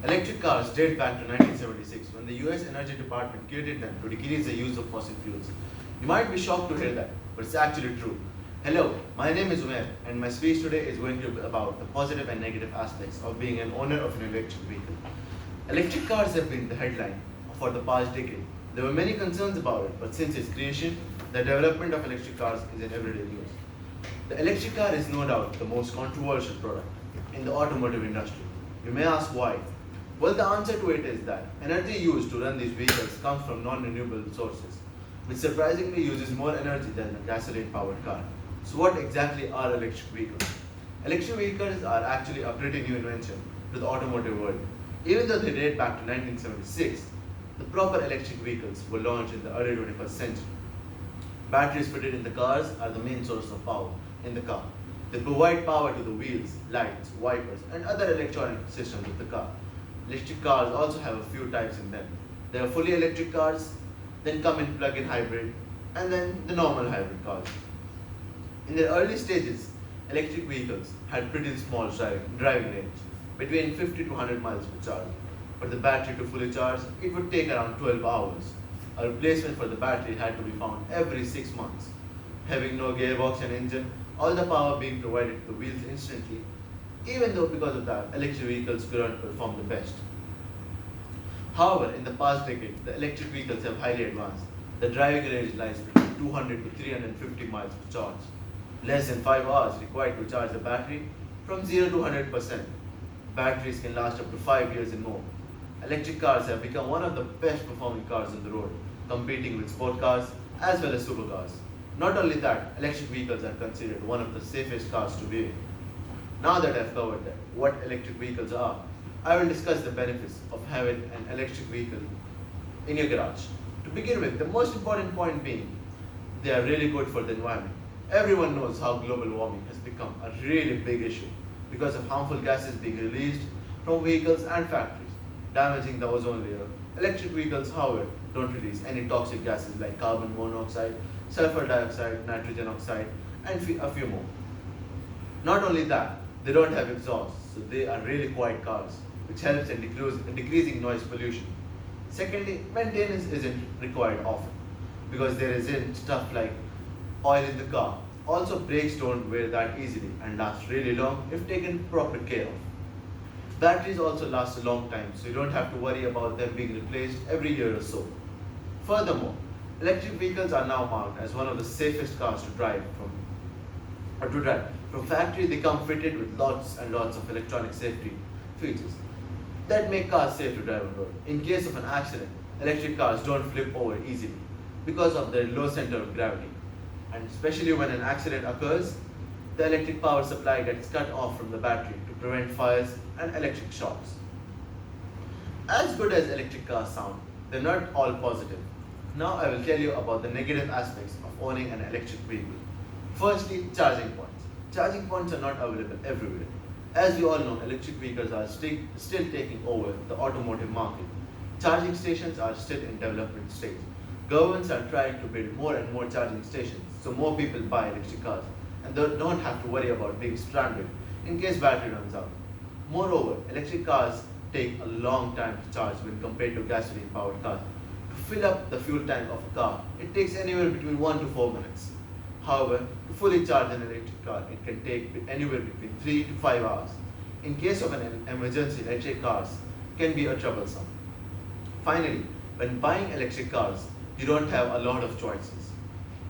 Electric cars date back to 1976 when the US Energy Department created them to decrease the use of fossil fuels. You might be shocked to hear that, but it's actually true. Hello, my name is Umair, and my speech today is going to be about the positive and negative aspects of being an owner of an electric vehicle. Electric cars have been the headline for the past decade. There were many concerns about it, but since its creation, the development of electric cars is in everyday news. The electric car is no doubt the most controversial product in the automotive industry. You may ask why. Well, the answer to it is that energy used to run these vehicles comes from non-renewable sources, which surprisingly uses more energy than a gasoline-powered car. So what exactly are electric vehicles? Electric vehicles are actually a pretty new invention to the automotive world. Even though they date back to 1976, the proper electric vehicles were launched in the early 21st century. Batteries fitted in the cars are the main source of power in the car. They provide power to the wheels, lights, wipers, and other electronic systems of the car. Electric cars also have a few types in them. There are fully electric cars, then come in plug-in hybrid, and then the normal hybrid cars. In the early stages, electric vehicles had pretty small driving range, between 50 to 100 miles per charge. For the battery to fully charge, it would take around 12 hours. A replacement for the battery had to be found every 6 months. Having no gearbox and engine, all the power being provided to the wheels instantly, even though because of that, electric vehicles couldn't perform the best. However, in the past decade, the electric vehicles have highly advanced. The driving range lies between 200 to 350 miles per charge. Less than 5 hours required to charge the battery from 0 to 100%. Batteries can last up to 5 years and more. Electric cars have become one of the best performing cars on the road, competing with sport cars as well as supercars. Not only that, electric vehicles are considered one of the safest cars to be in. Now that I've covered what electric vehicles are, I will discuss the benefits of having an electric vehicle in your garage. To begin with, the most important point being, they are really good for the environment. Everyone knows how global warming has become a really big issue because of harmful gases being released from vehicles and factories, damaging the ozone layer. Electric vehicles, however, don't release any toxic gases like carbon monoxide, sulfur dioxide, nitrogen oxide, and a few more. Not only that, they don't have exhaust, so they are really quiet cars, which helps in decreasing noise pollution. Secondly, maintenance isn't required often because there isn't stuff like oil in the car. Also, brakes don't wear that easily and last really long if taken proper care of. Batteries also last a long time, so you don't have to worry about them being replaced every year or so. Furthermore, electric vehicles are now marked as one of the safest cars to drive from. From factory, they come fitted with lots and lots of electronic safety features that make cars safe to drive on road. In case of an accident, electric cars don't flip over easily because of their low center of gravity. And especially when an accident occurs, the electric power supply gets cut off from the battery to prevent fires and electric shocks. As good as electric cars sound, they're not all positive. Now I will tell you about the negative aspects of owning an electric vehicle. Firstly, charging points. Charging points are not available everywhere. As we all know, electric vehicles are still taking over the automotive market. Charging stations are still in development stage. Governments are trying to build more and more charging stations so more people buy electric cars and they don't have to worry about being stranded in case battery runs out. Moreover, electric cars take a long time to charge when compared to gasoline-powered cars. To fill up the fuel tank of a car, it takes anywhere between 1 to 4 minutes. However, to fully charge an electric car, it can take anywhere between 3 to 5 hours. In case of an emergency, electric cars can be troublesome. Finally, when buying electric cars, you don't have a lot of choices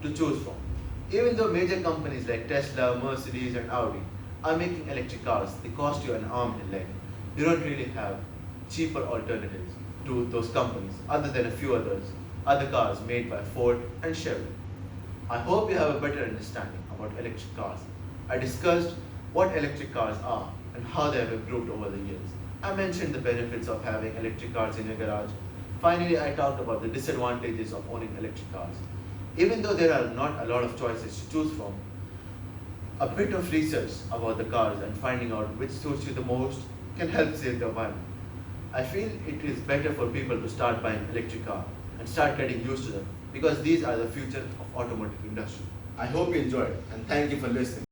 to choose from. Even though major companies like Tesla, Mercedes, and Audi are making electric cars, they cost you an arm and leg. You don't really have cheaper alternatives to those companies other than a few other cars made by Ford and Chevrolet. I hope you have a better understanding about electric cars. I discussed what electric cars are and how they have improved over the years. I mentioned the benefits of having electric cars in your garage. Finally, I talked about the disadvantages of owning electric cars. Even though there are not a lot of choices to choose from, a bit of research about the cars and finding out which suits you the most can help save the environment. I feel it is better for people to start buying electric cars and start getting used to them because these are the future of automotive industry. I hope you enjoyed and thank you for listening.